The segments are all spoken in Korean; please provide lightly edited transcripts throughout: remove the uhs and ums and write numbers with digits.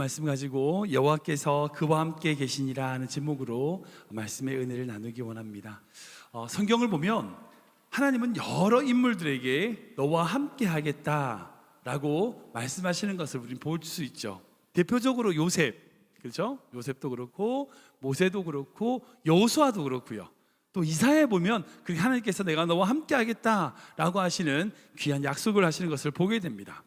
말씀 가지고 여호와께서 그와 함께 계시니라 하는 제목으로 말씀의 은혜를 나누기 원합니다. 성경을 보면 하나님은 여러 인물들에게 너와 함께 하겠다라고 말씀하시는 것을 우리는 볼 수 있죠. 대표적으로 요셉, 그렇죠? 요셉도 그렇고 모세도 그렇고 여호수아도 그렇고요. 또 이사야에 보면 그 하나님께서 내가 너와 함께 하겠다라고 하시는 귀한 약속을 하시는 것을 보게 됩니다.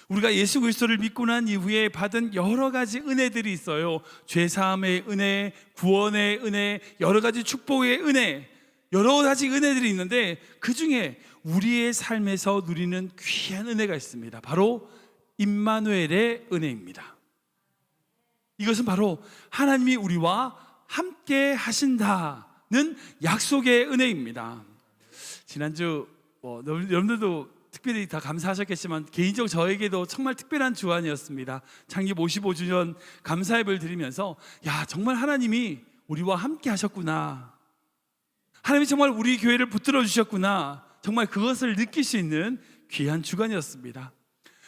우리가 예수 그리스도를 믿고 난 이후에 받은 여러 가지 은혜들이 있어요. 죄사함의 은혜, 구원의 은혜, 여러 가지 축복의 은혜, 여러 가지 은혜들이 있는데 그 중에 우리의 삶에서 누리는 귀한 은혜가 있습니다. 바로 임마누엘의 은혜입니다. 이것은 바로 하나님이 우리와 함께 하신다는 약속의 은혜입니다. 지난주 여러분들도 특별히 다 감사하셨겠지만 개인적으로 저에게도 정말 특별한 주안이었습니다. 창립 55주년 감사예배를 드리면서 정말 하나님이 우리와 함께 하셨구나, 하나님이 정말 우리 교회를 붙들어 주셨구나, 정말 그것을 느낄 수 있는 귀한 주간이었습니다.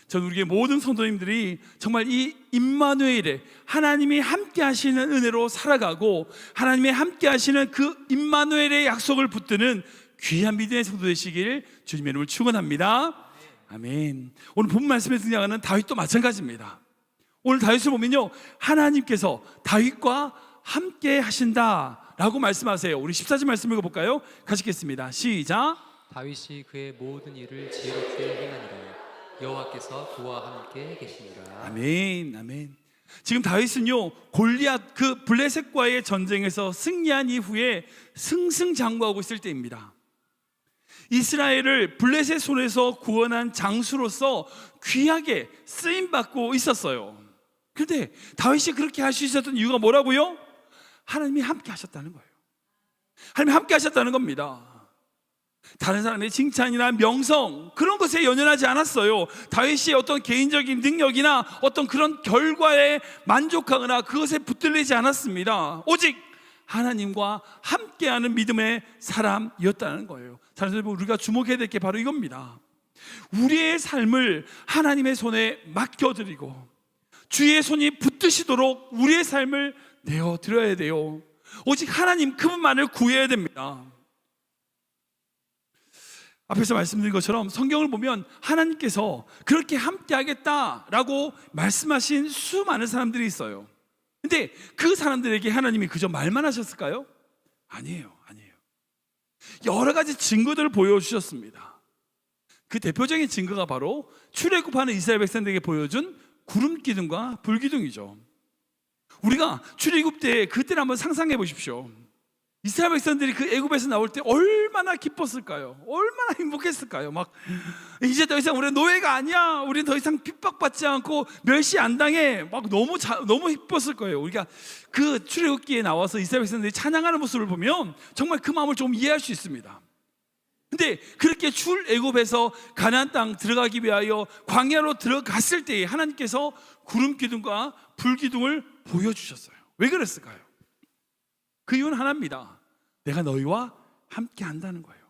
저는 우리 모든 성도님들이 정말 이 임마누엘의 하나님이 함께 하시는 은혜로 살아가고 하나님이 함께 하시는 그 임마누엘의 약속을 붙드는 귀한 믿음의 성도 되시길 주님의 이름으로 축원합니다. 아멘. 오늘 본 말씀에 등장하는 다윗도 마찬가지입니다. 오늘 다윗을 보면요, 하나님께서 다윗과 함께 하신다라고 말씀하세요. 우리 14절 말씀 읽어볼까요? 같이 읽겠습니다. 시작. 다윗이 그의 모든 일을 지혜롭게 행하니라. 여호와께서 그와 함께 계시니라. 아멘, 아멘. 지금 다윗은요, 골리앗 그 블레셋과의 전쟁에서 승리한 이후에 승승장구하고 있을 때입니다. 이스라엘을 블레셋 손에서 구원한 장수로서 귀하게 쓰임받고 있었어요. 그런데 다윗이 그렇게 할 수 있었던 이유가 뭐라고요? 하나님이 함께 하셨다는 거예요. 하나님이 함께 하셨다는 겁니다. 다른 사람의 칭찬이나 명성 그런 것에 연연하지 않았어요. 다윗이 어떤 개인적인 능력이나 어떤 그런 결과에 만족하거나 그것에 붙들리지 않았습니다. 오직 하나님과 함께하는 믿음의 사람이었다는 거예요. 다른 사람 우리가 주목해야 될 게 바로 이겁니다. 우리의 삶을 하나님의 손에 맡겨드리고 주의 손이 붙드시도록 우리의 삶을 내어드려야 돼요. 오직 하나님 그분만을 구해야 됩니다. 앞에서 말씀드린 것처럼 성경을 보면 하나님께서 그렇게 함께 하겠다라고 말씀하신 수많은 사람들이 있어요. 근데 그 사람들에게 하나님이 그저 말만 하셨을까요? 아니에요. 여러 가지 증거들을 보여주셨습니다. 그 대표적인 증거가 바로 출애굽하는 이스라엘 백성들에게 보여준 구름 기둥과 불 기둥이죠. 우리가 출애굽 때 그때를 한번 상상해 보십시오. 이스라엘 백성들이 그 애굽에서 나올 때 얼마나 기뻤을까요? 얼마나 행복했을까요? 막 이제 더 이상 우리는 노예가 아니야, 우리는 더 이상 핍박받지 않고 멸시 안 당해, 막 너무 기뻤을 거예요. 우리가 그 출애굽기에 나와서 이스라엘 백성들이 찬양하는 모습을 보면 정말 그 마음을 좀 이해할 수 있습니다. 근데 그렇게 출애굽에서 가나안 땅 들어가기 위하여 광야로 들어갔을 때에 하나님께서 구름 기둥과 불 기둥을 보여주셨어요. 왜 그랬을까요? 그 이유는 하나입니다. 내가 너희와 함께 한다는 거예요.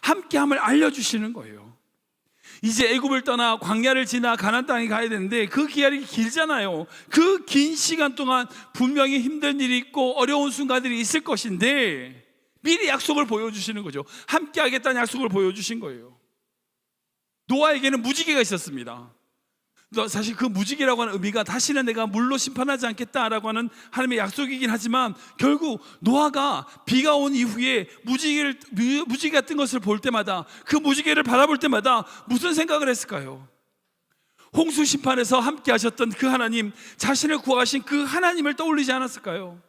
함께함을 알려주시는 거예요. 이제 애굽을 떠나 광야를 지나 가나안 땅에 가야 되는데 그 기간이 길잖아요. 그 긴 시간 동안 분명히 힘든 일이 있고 어려운 순간들이 있을 것인데 미리 약속을 보여주시는 거죠. 함께 하겠다는 약속을 보여주신 거예요. 노아에게는 무지개가 있었습니다. 사실 그 무지개라고 하는 의미가 다시는 내가 물로 심판하지 않겠다라고 하는 하나님의 약속이긴 하지만 결국 노아가 비가 온 이후에 무지개가 뜬 것을 볼 때마다 그 무지개를 바라볼 때마다 무슨 생각을 했을까요? 홍수 심판에서 함께 하셨던 그 하나님, 자신을 구하신 그 하나님을 떠올리지 않았을까요?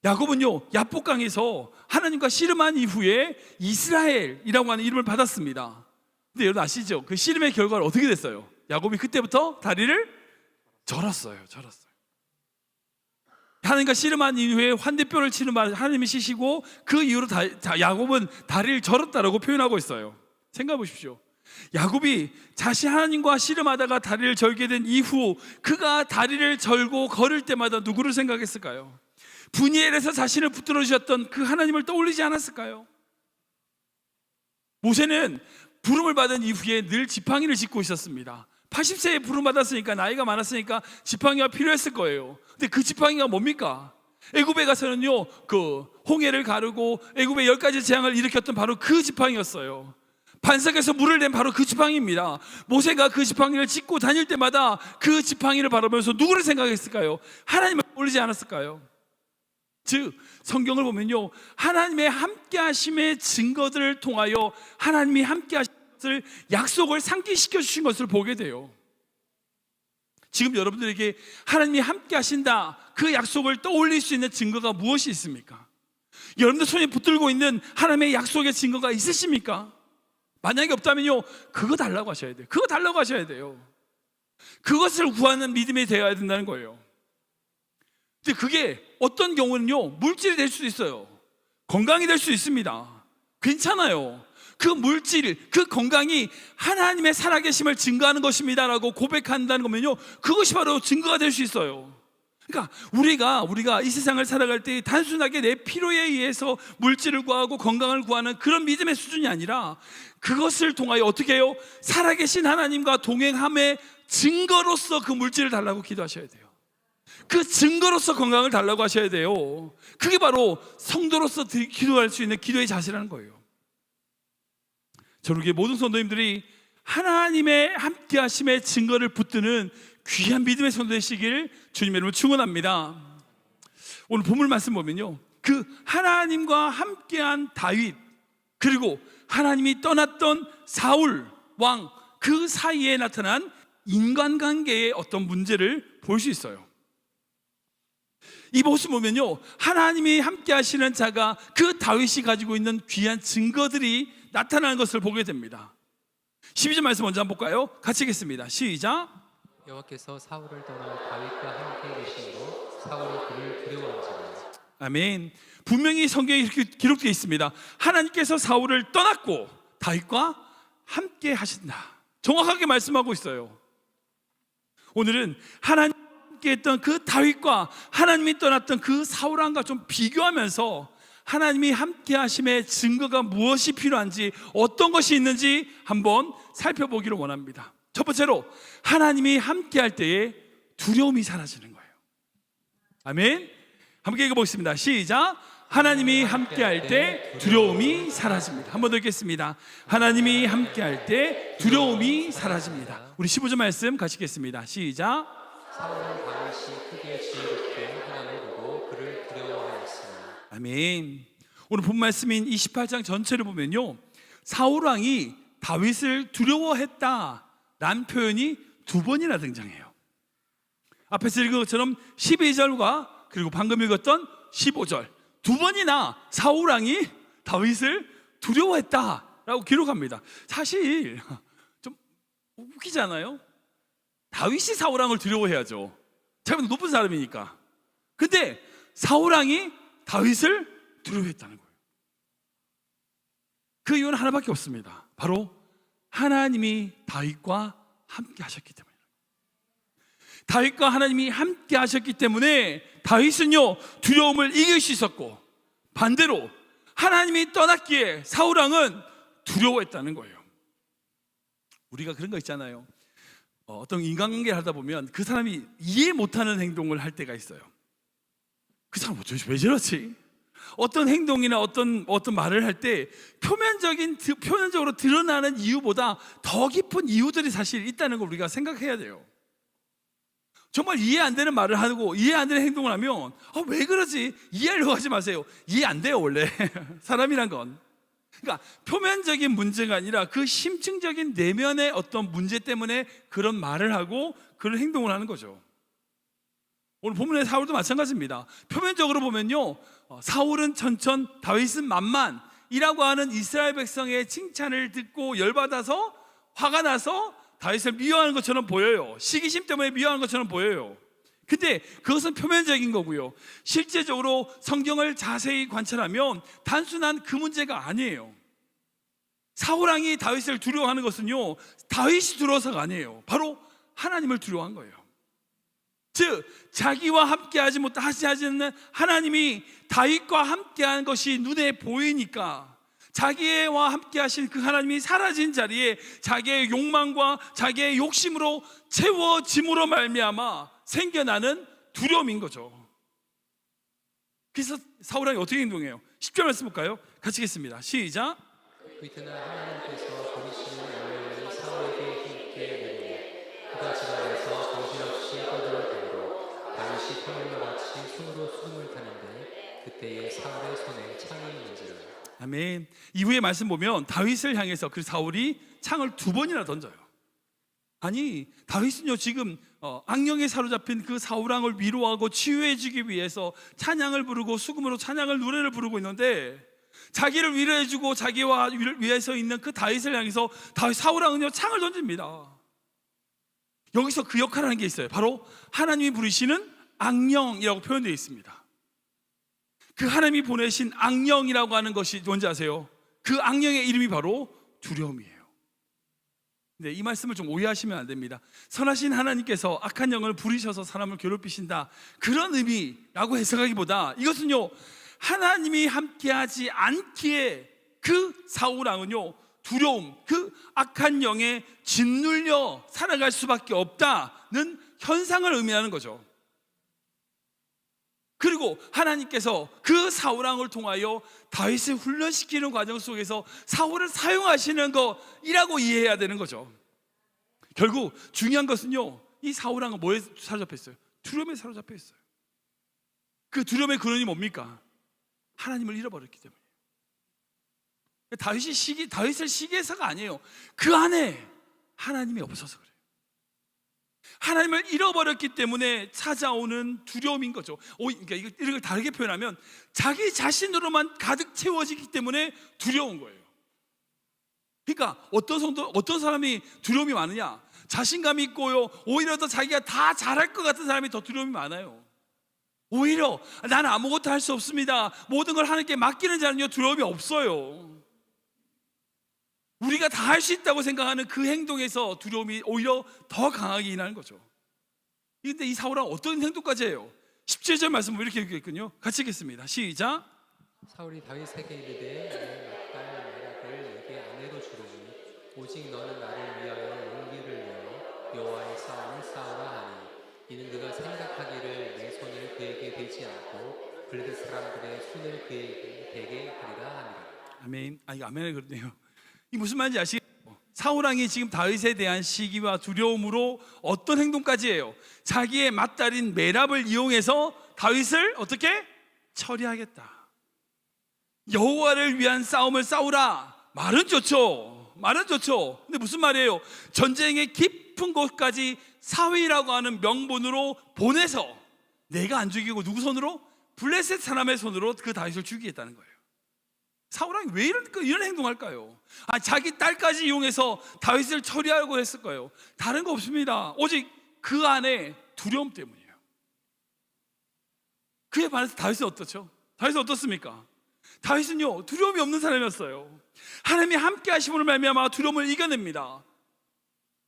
야곱은요, 야복강에서 하나님과 씨름한 이후에 이스라엘이라고 하는 이름을 받았습니다. 근데 여러분 아시죠? 그 씨름의 결과는 어떻게 됐어요? 야곱이 그때부터 다리를 절었어요. 하나님과 씨름한 이후에 환대뼈를 치는 말 하나님이 치시고 그 이후로 야곱은 다리를 절었다라고 표현하고 있어요. 생각해 보십시오. 야곱이 자신 하나님과 씨름하다가 다리를 절게 된 이후 그가 다리를 절고 걸을 때마다 누구를 생각했을까요? 분이엘에서 자신을 붙들어 주셨던 그 하나님을 떠올리지 않았을까요? 모세는 부름을 받은 이후에 늘 지팡이를 짚고 있었습니다. 80세에 부름받았으니까 나이가 많았으니까 지팡이가 필요했을 거예요. 근데 그 지팡이가 뭡니까? 애굽에 가서는요, 그 홍해를 가르고 애굽의 10가지 재앙을 일으켰던 바로 그 지팡이였어요. 반석에서 물을 낸 바로 그 지팡이입니다. 모세가 그 지팡이를 짚고 다닐 때마다 그 지팡이를 바라보면서 누구를 생각했을까요? 하나님을 떠올리지 않았을까요? 즉 성경을 보면요, 하나님의 함께하심의 증거들을 통하여 하나님이 함께하신 것을, 약속을 상기시켜 주신 것을 보게 돼요. 지금 여러분들에게 하나님이 함께하신다, 그 약속을 떠올릴 수 있는 증거가 무엇이 있습니까? 여러분들 손에 붙들고 있는 하나님의 약속의 증거가 있으십니까? 만약에 없다면요, 그거 달라고 하셔야 돼요. 그거 달라고 하셔야 돼요. 그것을 구하는 믿음이 되어야 된다는 거예요. 근데 그게 어떤 경우는요, 물질이 될 수도 있어요. 건강이 될 수 있습니다. 괜찮아요. 그 물질, 그 건강이 하나님의 살아계심을 증거하는 것입니다 라고 고백한다는 거면요, 그것이 바로 증거가 될 수 있어요. 그러니까 우리가 이 세상을 살아갈 때 단순하게 내 필요에 의해서 물질을 구하고 건강을 구하는 그런 믿음의 수준이 아니라, 그것을 통하여 어떻게 해요? 살아계신 하나님과 동행함의 증거로서 그 물질을 달라고 기도하셔야 돼요. 그 증거로서 건강을 달라고 하셔야 돼요. 그게 바로 성도로서 기도할 수 있는 기도의 자세라는 거예요. 저는 우리 모든 성도님들이 하나님의 함께하심의 증거를 붙드는 귀한 믿음의 성도 되시길 주님의 이름으로 축원합니다. 오늘 본문 말씀 보면요, 그 하나님과 함께한 다윗, 그리고 하나님이 떠났던 사울 왕, 그 사이에 나타난 인간관계의 어떤 문제를 볼 수 있어요. 이 모습 보면요, 하나님이 함께 하시는 자가, 그 다윗이 가지고 있는 귀한 증거들이 나타나는 것을 보게 됩니다. 12절 말씀 먼저 한번 볼까요? 같이 읽겠습니다. 시작. 여호와께서 사울을 떠나 다윗과 함께 계심으로 사울이 그를 두려워한지라. 아멘. 분명히 성경에 이렇게 기록되어 있습니다. 하나님께서 사울을 떠났고 다윗과 함께 하신다. 정확하게 말씀하고 있어요. 오늘은 하나님 함께 했던 그 다윗과 하나님이 떠났던 그 사울 왕과 좀 비교하면서 하나님이 함께 하심의 증거가 무엇이 필요한지, 어떤 것이 있는지 한번 살펴보기를 원합니다. 첫 번째로, 하나님이 함께 할 때에 두려움이 사라지는 거예요. 아멘. 함께 읽어보겠습니다. 시작. 하나님이 함께 할 때 두려움이 사라집니다. 한 번 더 읽겠습니다. 하나님이 함께 할 때 두려움이 사라집니다. 우리 15절 말씀 같이 읽겠습니다. 시작. 사울은 다윗이 크게 지혜롭게 행함을 보고 그를 두려워하였으니. 아멘. 오늘 본 말씀인 28장 전체를 보면요, 사울 왕이 다윗을 두려워했다라는 표현이 두 번이나 등장해요. 앞에서 읽은 것처럼 12절과 그리고 방금 읽었던 15절, 두 번이나 사울 왕이 다윗을 두려워했다라고 기록합니다. 사실 좀 웃기잖아요. 다윗이 사울 왕을 두려워해야죠. 자기보다 높은 사람이니까. 근데 사울 왕이 다윗을 두려워했다는 거예요. 그 이유는 하나밖에 없습니다. 바로 하나님이 다윗과 함께 하셨기 때문에. 다윗과 하나님이 함께 하셨기 때문에 다윗은요, 두려움을 이길 수 있었고, 반대로 하나님이 떠났기에 사울 왕은 두려워했다는 거예요. 우리가 그런 거 있잖아요. 어떤 인간관계를 하다 보면 그 사람이 이해 못하는 행동을 할 때가 있어요. 그 사람 왜 저러지? 어떤 행동이나 어떤 말을 할 때 표면적으로 드러나는 이유보다 더 깊은 이유들이 사실 있다는 걸 우리가 생각해야 돼요. 정말 이해 안 되는 말을 하고 이해 안 되는 행동을 하면 왜 그러지? 이해하려고 하지 마세요. 이해 안 돼요, 원래. 사람이란 건. 그러니까 표면적인 문제가 아니라 그 심층적인 내면의 어떤 문제 때문에 그런 말을 하고 그런 행동을 하는 거죠. 오늘 본문의 사울도 마찬가지입니다. 표면적으로 보면요, 사울은 천천, 다윗은 만만이라고 하는 이스라엘 백성의 칭찬을 듣고 열받아서 화가 나서 다윗을 미워하는 것처럼 보여요. 시기심 때문에 미워하는 것처럼 보여요. 근데 그것은 표면적인 거고요. 실제적으로 성경을 자세히 관찰하면 단순한 그 문제가 아니에요. 사울 왕이 다윗을 두려워하는 것은요, 다윗이 두려워서가 아니에요. 바로 하나님을 두려워한 거예요. 즉 자기와 함께하지 않는 하나님이 다윗과 함께하는 것이 눈에 보이니까, 자기와 함께 하신 그 하나님이 사라진 자리에 자기의 욕망과 자기의 욕심으로 채워짐으로 말미암아 생겨나는 두려움인 거죠. 그래서 사울 왕이 어떻게 행동해요? 10절 말씀 볼까요? 같이 읽겠습니다. 시작. 그 이튿날 하나님께서 버리시는 명령을 사울에게 힘있게 내리니 그가 지나가서 정신없이 떠드는 대로 다윗이 평일과 같이 손으로 수금을 타는데 그때에 사울의 손에 창이 있는지라. 아멘. 이후의 말씀 보면 다윗을 향해서 그 사울이 창을 2번이나 던져요. 아니, 다윗은요 지금 악령에 사로잡힌 그 사울 왕을 위로하고 치유해 주기 위해서 찬양을 부르고 수금으로 찬양을 노래를 부르고 있는데, 자기를 위로해 주고 자기와 위해서 있는 그 다윗을 향해서 사울 왕은요 창을 던집니다. 여기서 그 역할을 하는 게 있어요. 바로 하나님이 부르시는 악령이라고 표현되어 있습니다. 그 하나님이 보내신 악령이라고 하는 것이 뭔지 아세요? 그 악령의 이름이 바로 두려움이에요. 네, 이 말씀을 좀 오해하시면 안 됩니다. 선하신 하나님께서 악한 영을 부리셔서 사람을 괴롭히신다, 그런 의미라고 해석하기보다 이것은요 하나님이 함께하지 않기에 그 사울 왕은요 두려움, 그 악한 영에 짓눌려 살아갈 수밖에 없다는 현상을 의미하는 거죠. 그리고 하나님께서 그 사울 왕을 통하여 다윗을 훈련시키는 과정 속에서 사울을 사용하시는 것이라고 이해해야 되는 거죠. 결국 중요한 것은요, 이 사울 왕은 뭐에 사로잡혀 있어요? 두려움에 사로잡혀 있어요. 그 두려움의 근원이 뭡니까? 하나님을 잃어버렸기 때문에. 다윗을 시기해서가 아니에요. 그 안에 하나님이 없어서 그래요. 하나님을 잃어버렸기 때문에 찾아오는 두려움인 거죠. 그러니까 이걸 다르게 표현하면 자기 자신으로만 가득 채워지기 때문에 두려운 거예요. 그러니까 어떤 사람이 두려움이 많으냐? 자신감이 있고요, 오히려 더 자기가 다 잘할 것 같은 사람이 더 두려움이 많아요. 오히려 나는 아무것도 할 수 없습니다, 모든 걸 하나님께 맡기는 자는요 두려움이 없어요. 우리가 다 할 수 있다고 생각하는 그 행동에서 두려움이 오히려 더 강하게 일어나는 거죠. 그런데 이 사울은 어떤 행동까지 해요? 17절 말씀 이렇게 읽겠군요. 같이 읽겠습니다. 시작. 사울이 다윗에게 이르되 내 맏딸 메락을 내게 아내로 주르니 오직 너는 나를 위하여 용기를 내어 여호와의 싸움을 싸우라 하니 이는 그가 생각하기를 내 손을 그에게 대지 않고 블레셋 사람들의 손을 그에게 대게 하리라 하니라. 아멘. 이거 아멘을 그러네요. 이 무슨 말인지 아시겠죠? 사울 왕이 지금 다윗에 대한 시기와 두려움으로 어떤 행동까지 해요? 자기의 맏딸인 메랍을 이용해서 다윗을 어떻게 처리하겠다, 여호와를 위한 싸움을 싸우라. 말은 좋죠. 근데 무슨 말이에요? 전쟁의 깊은 곳까지 사위라고 하는 명분으로 보내서 내가 안 죽이고 누구 손으로? 블레셋 사람의 손으로 그 다윗을 죽이겠다는 거예요. 사울 왕이 왜 이런 행동할까요? 자기 딸까지 이용해서 다윗을 처리하려고 했을까요? 다른 거 없습니다. 오직 그 안에 두려움 때문이에요. 그에 반해서 다윗은 어떻죠? 다윗은 어떻습니까? 다윗은요 두려움이 없는 사람이었어요. 하나님이 함께 하심으로 말미암아 두려움을 이겨냅니다.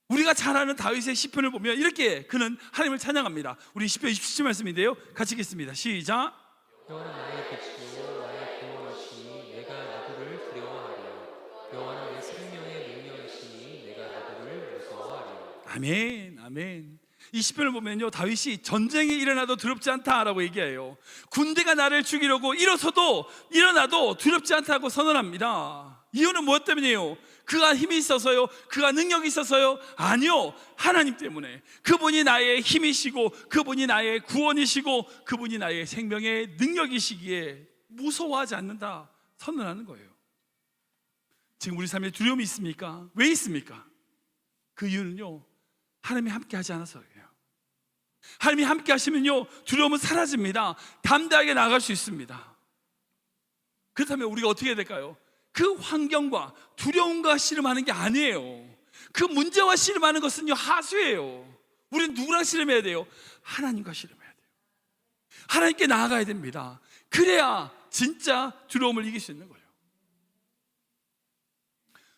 우리가 잘 아는 다윗의 시편을 보면 이렇게 그는 하나님을 찬양합니다. 우리 시편 27절 말씀인데요, 같이 읽겠습니다. 시작. 여호와는 나의 빛이요 나의 구원이시니 내가 누구를 두려워하리요. 여호와는 내 생명의 능력이시니 내가 누구를 무서워하리요. 아멘. 이 시편을 보면요 다윗이 전쟁이 일어나도 두렵지 않다라고 얘기해요. 군대가 나를 죽이려고 일어나도 두렵지 않다고 선언합니다. 이유는 무엇 때문이에요? 그가 힘이 있어서요? 그가 능력이 있어서요? 아니요, 하나님 때문에. 그분이 나의 힘이시고 그분이 나의 구원이시고 그분이 나의 생명의 능력이시기에 무서워하지 않는다 선언하는 거예요. 지금 우리 삶에 두려움이 있습니까? 왜 있습니까? 그 이유는요 하나님이 함께 하지 않아서예요. 하나님이 함께 하시면요 두려움은 사라집니다. 담대하게 나아갈 수 있습니다. 그렇다면 우리가 어떻게 해야 될까요? 그 환경과 두려움과 씨름하는 게 아니에요. 그 문제와 씨름하는 것은요 하수예요. 우리는 누구랑 씨름해야 돼요? 하나님과 씨름해야 돼요. 하나님께 나아가야 됩니다. 그래야 진짜 두려움을 이길 수 있는 거예요.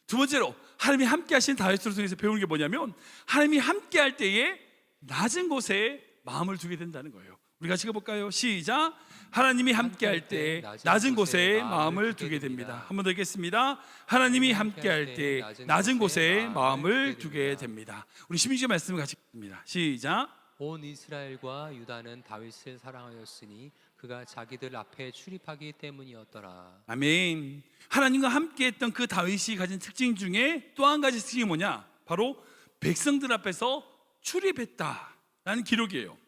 두 번째로 하나님이 함께 하신 다윗을 통해서 배우는 게 뭐냐면, 하나님이 함께 할 때에 낮은 곳에 마음을 두게 된다는 거예요. 우리 같이 읽어볼까요? 시작. 하나님이 함께할 때 낮은 곳에 마음을 두게 됩니다. 한 번 더 읽겠습니다. 하나님이 함께할 때 낮은 곳에 마음을 두게 됩니다. 우리 16절 말씀을 같이 읽습니다. 시작. 온 이스라엘과 유다는 다윗을 사랑하였으니 그가 자기들 앞에 출입하기 때문이었더라. 아멘. 하나님과 함께했던 그 다윗이 가진 특징 중에 또 한 가지 특징이 뭐냐? 바로 백성들 앞에서 출입했다라는 기록이에요.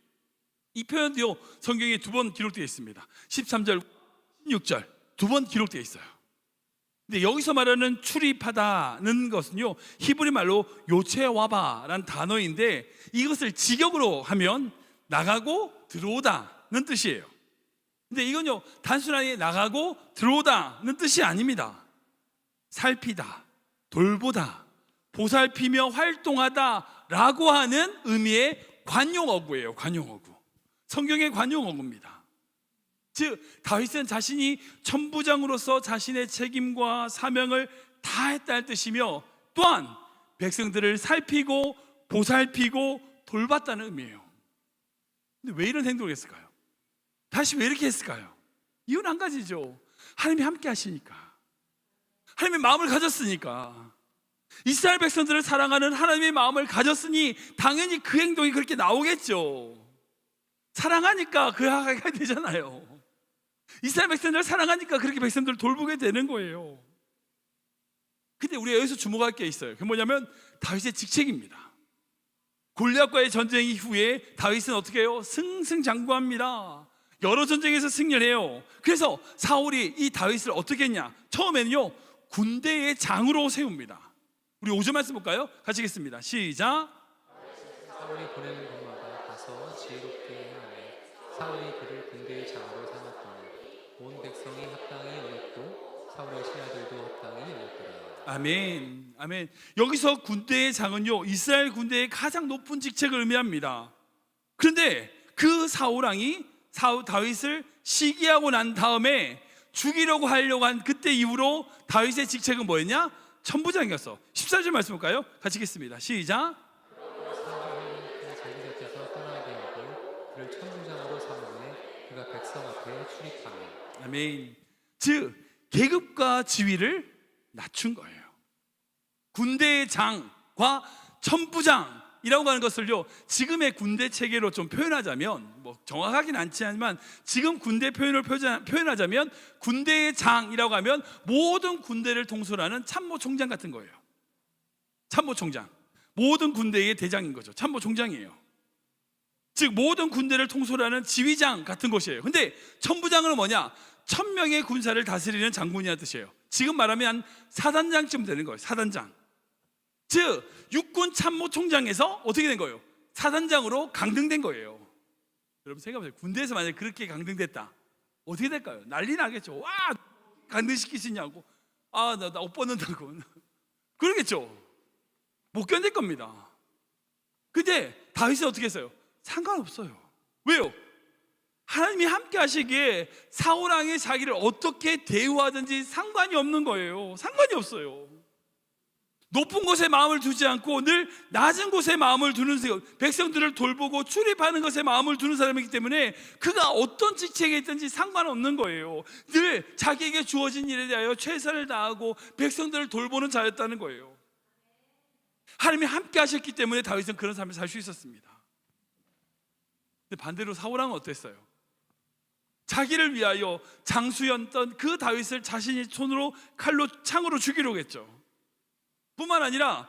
이 표현도요 성경에 두 번 기록되어 있습니다. 13절, 16절 두 번 기록되어 있어요. 근데 여기서 말하는 출입하다는 것은요 히브리 말로 요체와바라는 단어인데 이것을 직역으로 하면 나가고 들어오다는 뜻이에요. 근데 이건요 단순하게 나가고 들어오다는 뜻이 아닙니다. 살피다, 돌보다, 보살피며 활동하다라고 하는 의미의 관용어구예요. 관용어구. 성경의 관용어구입니다. 즉 다윗은 자신이 천부장으로서 자신의 책임과 사명을 다했다는 뜻이며 또한 백성들을 살피고 보살피고 돌봤다는 의미예요. 근데 왜 이런 행동을 했을까요? 다시 왜 이렇게 했을까요? 이유는 한 가지죠. 하나님이 함께 하시니까, 하나님의 마음을 가졌으니까. 이스라엘 백성들을 사랑하는 하나님의 마음을 가졌으니 당연히 그 행동이 그렇게 나오겠죠. 사랑하니까 그 하게 되잖아요. 이스라엘 백성들을 사랑하니까 그렇게 백성들을 돌보게 되는 거예요. 근데 우리가 여기서 주목할 게 있어요. 그게 뭐냐면 다윗의 직책입니다. 골리앗과의 전쟁 이후에 다윗은 어떻게 해요? 승승장구합니다. 여러 전쟁에서 승리를 해요. 그래서 사울이 이 다윗을 어떻게 했냐? 처음에는요 군대의 장으로 세웁니다. 우리 5절 말씀 볼까요? 같이 읽겠습니다. 시작. 사울이 보내는 곳마다 가서 지혜롭게 행하며 사울이 그를 군대의 장으로 삼았더니 온 백성이 합당히 여겼고 사울의 신하들도 합당히 여겼더라. 아멘. 아멘. 여기서 군대의 장은요 이스라엘 군대의 가장 높은 직책을 의미합니다. 그런데 그 사울왕이 다윗을 시기하고 난 다음에 죽이려고 하려고 한 그때 이후로 다윗의 직책은 뭐였냐? 천부장이었어. 14절 말씀 볼까요? 같이 읽겠습니다. 시작. 사울이 자기 곁에서 떠나게 하고 그를 천부장으로 삼으매 그가 백성 앞에 출입하며. 아멘. 즉 계급과 지위를 낮춘 거예요. 군대의 장과 천부장이라고 하는 것을요 지금의 군대 체계로 좀 표현하자면 뭐 정확하긴 않지만 지금 군대 표현을 표현하자면 군대의 장이라고 하면 모든 군대를 통솔하는 참모총장 같은 거예요. 참모총장, 모든 군대의 대장인 거죠. 참모총장이에요. 즉 모든 군대를 통솔하는 지휘장 같은 것이에요. 근데 천부장은 뭐냐? 1000명의 군사를 다스리는 장군이라는 뜻이에요. 지금 말하면 한 사단장쯤 되는 거예요. 사단장. 즉 육군 참모총장에서 어떻게 된 거예요? 사단장으로 강등된 거예요. 여러분 생각해보세요. 군대에서 만약에 그렇게 강등됐다 어떻게 될까요? 난리 나겠죠. 와 강등시키시냐고, 나 옷 벗는다고 그러겠죠. 못 견딜 겁니다. 근데 다윗은 어떻게 했어요? 상관없어요. 왜요? 하나님이 함께 하시기에 사울왕이 자기를 어떻게 대우하든지 상관이 없는 거예요. 상관이 없어요. 높은 곳에 마음을 두지 않고 늘 낮은 곳에 마음을 두는 백성들을 돌보고 출입하는 것에 마음을 두는 사람이기 때문에 그가 어떤 직책에 있든지 상관없는 거예요. 늘 자기에게 주어진 일에 대하여 최선을 다하고 백성들을 돌보는 자였다는 거예요. 하나님이 함께 하셨기 때문에 다윗은 그런 삶을 살 수 있었습니다. 근데 반대로 사울왕은 어땠어요? 자기를 위하여 장수였던 그 다윗을 자신이 손으로 칼로 창으로 죽이려고 했죠. 뿐만 아니라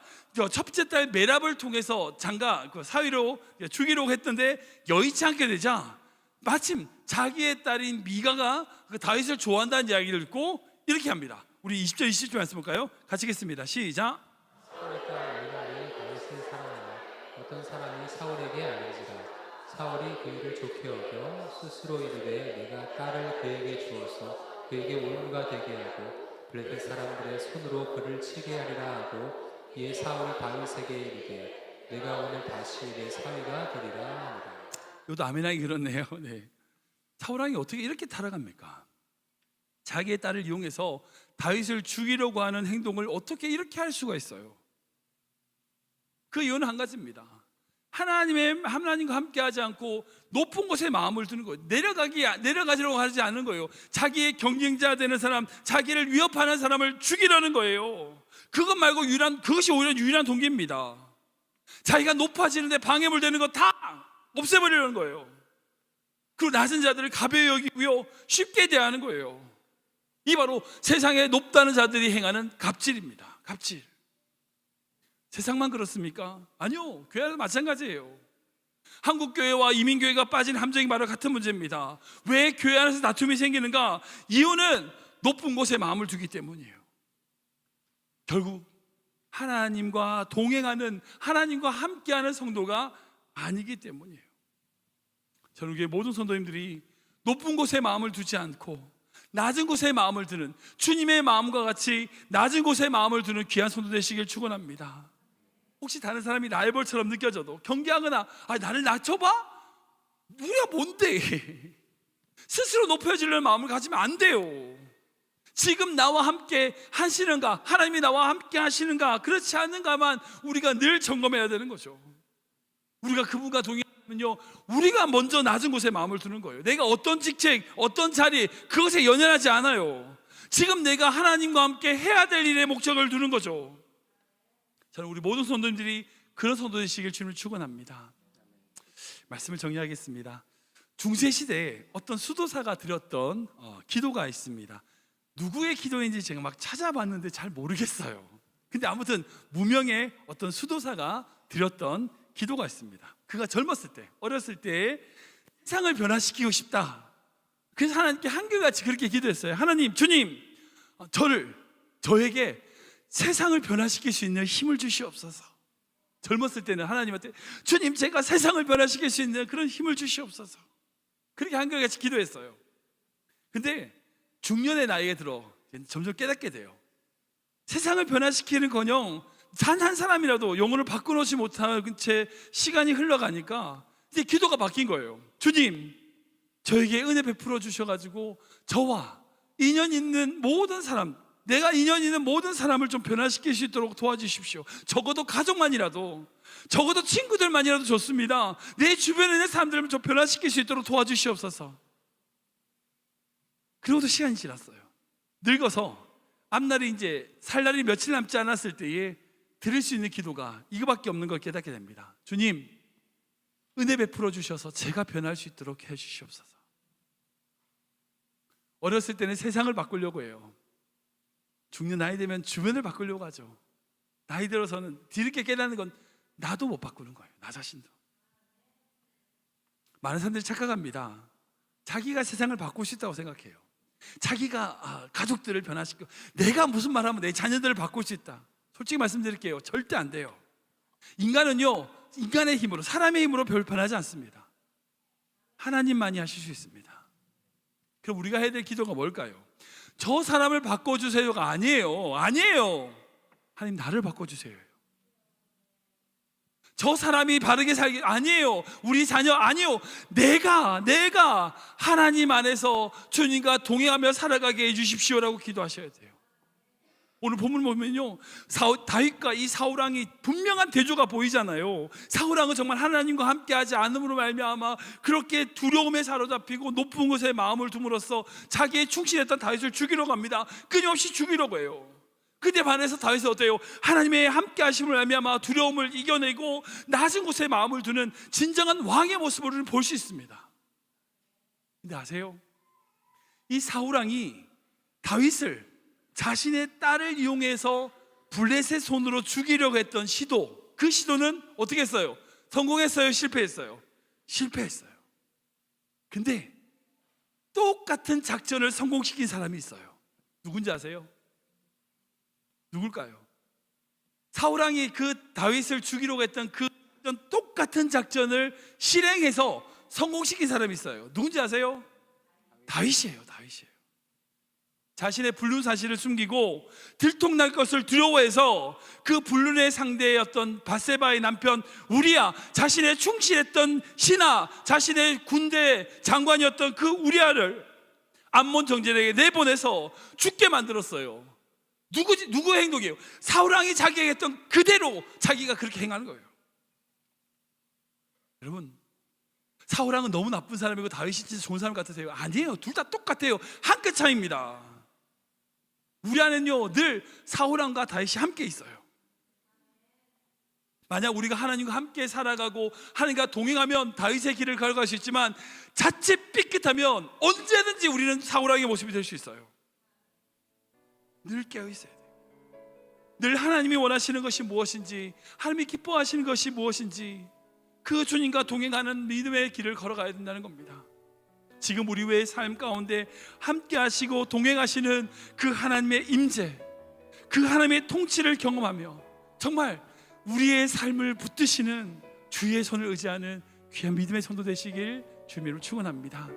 첫째 딸 메랍을 통해서 장가 사위로 죽이려고 했던데 여의치 않게 되자 마침 자기의 딸인 미가가 그 다윗을 좋아한다는 이야기를 듣고 이렇게 합니다. 우리 20절 20절 말씀 볼까요? 같이 읽겠습니다. 시작. 사울의 딸 미갈이 다윗을 사랑하여 어떤 사람이 사울에게 알린지라 사울이 그 일을 좋게 여겨 스스로 이르되 내가 딸을 그에게 주어서 그에게 올무가 되게 하고 블레셋 사람들의 손으로 그를 치게 하리라 하고 이에 사울이 다윗에게 이르되 내가 오늘 다시 내 사위가 되리라 하니라. 이것도 아멘하기 그렇네요. 네. 사울왕이 어떻게 이렇게 타락합니까? 자기의 딸을 이용해서 다윗을 죽이려고 하는 행동을 어떻게 이렇게 할 수가 있어요? 그 이유는 한 가지입니다. 하나님과 함께하지 않고 높은 곳에 마음을 두는 거예요. 내려가지려고 하지 않는 거예요. 자기의 경쟁자 되는 사람, 자기를 위협하는 사람을 죽이려는 거예요. 그것 말고 그것이 오히려 유일한 동기입니다. 자기가 높아지는데 방해물 되는 거 다 없애버리려는 거예요. 그리고 낮은 자들을 가벼이 여기고요, 쉽게 대하는 거예요. 이 바로 세상에 높다는 자들이 행하는 갑질입니다. 갑질. 세상만 그렇습니까? 아니요, 교회도 마찬가지예요. 한국교회와 이민교회가 빠진 함정이 바로 같은 문제입니다. 왜 교회 안에서 다툼이 생기는가? 이유는 높은 곳에 마음을 두기 때문이에요. 결국 하나님과 동행하는, 하나님과 함께하는 성도가 아니기 때문이에요. 저는 교회 모든 성도님들이 높은 곳에 마음을 두지 않고 낮은 곳에 마음을 두는, 주님의 마음과 같이 낮은 곳에 마음을 두는 귀한 성도 되시길 축원합니다. 혹시 다른 사람이 라이벌처럼 느껴져도 경계하거나 나를 낮춰봐? 우리가 뭔데? 스스로 높여지려는 마음을 가지면 안 돼요. 지금 나와 함께 하시는가, 하나님이 나와 함께 하시는가, 그렇지 않는가만 우리가 늘 점검해야 되는 거죠. 우리가 그분과 동행하면요, 우리가 먼저 낮은 곳에 마음을 두는 거예요. 내가 어떤 직책, 어떤 자리, 그것에 연연하지 않아요. 지금 내가 하나님과 함께 해야 될 일에 목적을 두는 거죠. 저는 우리 모든 성도님들이 그런 성도 되시길 주님을 축원합니다. 말씀을 정리하겠습니다. 중세시대에 어떤 수도사가 드렸던 기도가 있습니다. 누구의 기도인지 제가 막 찾아봤는데 잘 모르겠어요. 근데 아무튼 무명의 어떤 수도사가 드렸던 기도가 있습니다. 그가 젊었을 때, 어렸을 때 세상을 변화시키고 싶다. 그래서 하나님께 한결같이 그렇게 기도했어요. 하나님, 주님, 저에게 세상을 변화시킬 수 있는 힘을 주시옵소서. 젊었을 때는 하나님한테 주님, 제가 세상을 변화시킬 수 있는 그런 힘을 주시옵소서. 그렇게 한결같이 기도했어요. 근데 중년의 나이에 들어 점점 깨닫게 돼요. 세상을 변화시키는커녕 단 한 사람이라도 영혼을 바꿔놓지 못한 채 시간이 흘러가니까 이제 기도가 바뀐 거예요. 주님, 저에게 은혜 베풀어 주셔가지고 저와 인연 있는 모든 사람, 내가 인연 있는 모든 사람을 좀 변화시킬 수 있도록 도와주십시오. 적어도 가족만이라도, 적어도 친구들만이라도 좋습니다. 내 주변에 있는 사람들을 좀 변화시킬 수 있도록 도와주시옵소서. 그리고도 시간이 지났어요. 늙어서 앞날이 이제 살 날이 며칠 남지 않았을 때에 드릴 수 있는 기도가 이거밖에 없는 걸 깨닫게 됩니다. 주님, 은혜 베풀어 주셔서 제가 변할 수 있도록 해 주시옵소서. 어렸을 때는 세상을 바꾸려고 해요. 중년 나이 되면 주변을 바꾸려고 하죠. 나이 들어서는 뒤늦게 깨닫는 건 나도 못 바꾸는 거예요. 나 자신도. 많은 사람들이 착각합니다. 자기가 세상을 바꾸고 싶다고 생각해요. 자기가 가족들을 변화시키고 내가 무슨 말하면 내 자녀들을 바꿀 수 있다. 솔직히 말씀드릴게요. 절대 안 돼요. 인간은요, 인간의 힘으로, 사람의 힘으로 별 변하지 않습니다. 하나님만이 하실 수 있습니다. 그럼 우리가 해야 될 기도가 뭘까요? 저 사람을 바꿔주세요가 아니에요. 하나님, 나를 바꿔주세요. 저 사람이 바르게 살기 아니에요. 우리 자녀 아니에요. 내가 하나님 안에서 주님과 동행하며 살아가게 해주십시오라고 기도하셔야 돼요. 오늘 본문 보면요, 다윗과 이 사울왕이 분명한 대조가 보이잖아요. 사울왕은 정말 하나님과 함께하지 않음으로 말미암아 그렇게 두려움에 사로잡히고 높은 곳에 마음을 둠으로써 자기의 충실했던 다윗을 죽이러 갑니다. 끊임없이 죽이려고 해요. 그때 반해서 다윗은 어때요? 하나님의 함께하심을 말미암아 두려움을 이겨내고 낮은 곳에 마음을 두는 진정한 왕의 모습을 우리는 볼 수 있습니다. 근데 아세요? 이 사울왕이 다윗을 자신의 딸을 이용해서 블레셋 손으로 죽이려고 했던 시도, 그 시도는 어떻게 했어요? 성공했어요? 실패했어요? 실패했어요. 근데 똑같은 작전을 성공시킨 사람이 있어요. 누군지 아세요? 누굴까요? 사울왕이 그 다윗을 죽이려고 했던 그 똑같은 작전을 실행해서 성공시킨 사람이 있어요. 누군지 아세요? 다윗이에요. 자신의 불륜 사실을 숨기고 들통날 것을 두려워해서 그 불륜의 상대였던 바세바의 남편 우리야, 자신의 충실했던 신하, 자신의 군대 장관이었던 그 우리야를 암몬 정전에게 내보내서 죽게 만들었어요. 누구의 행동이에요? 사울왕이 자기가 했던 그대로 자기가 그렇게 행하는 거예요. 여러분, 사울왕은 너무 나쁜 사람이고 다윗이 진짜 좋은 사람 같으세요? 아니에요. 둘 다 똑같아요. 한 끗 차이입니다. 우리 안에는요 늘 사울왕과 다윗이 함께 있어요. 만약 우리가 하나님과 함께 살아가고 하나님과 동행하면 다윗의 길을 걸어갈 수 있지만 자칫 삐끗하면 언제든지 우리는 사울왕의 모습이 될 수 있어요. 늘 깨어 있어야 돼요. 늘 하나님이 원하시는 것이 무엇인지, 하나님이 기뻐하시는 것이 무엇인지, 그 주님과 동행하는 믿음의 길을 걸어가야 된다는 겁니다. 지금 우리의 삶 가운데 함께 하시고 동행하시는 그 하나님의 임재, 그 하나님의 통치를 경험하며 정말 우리의 삶을 붙드시는 주의 손을 의지하는 귀한 믿음의 성도 되시길 주님으로 축원합니다.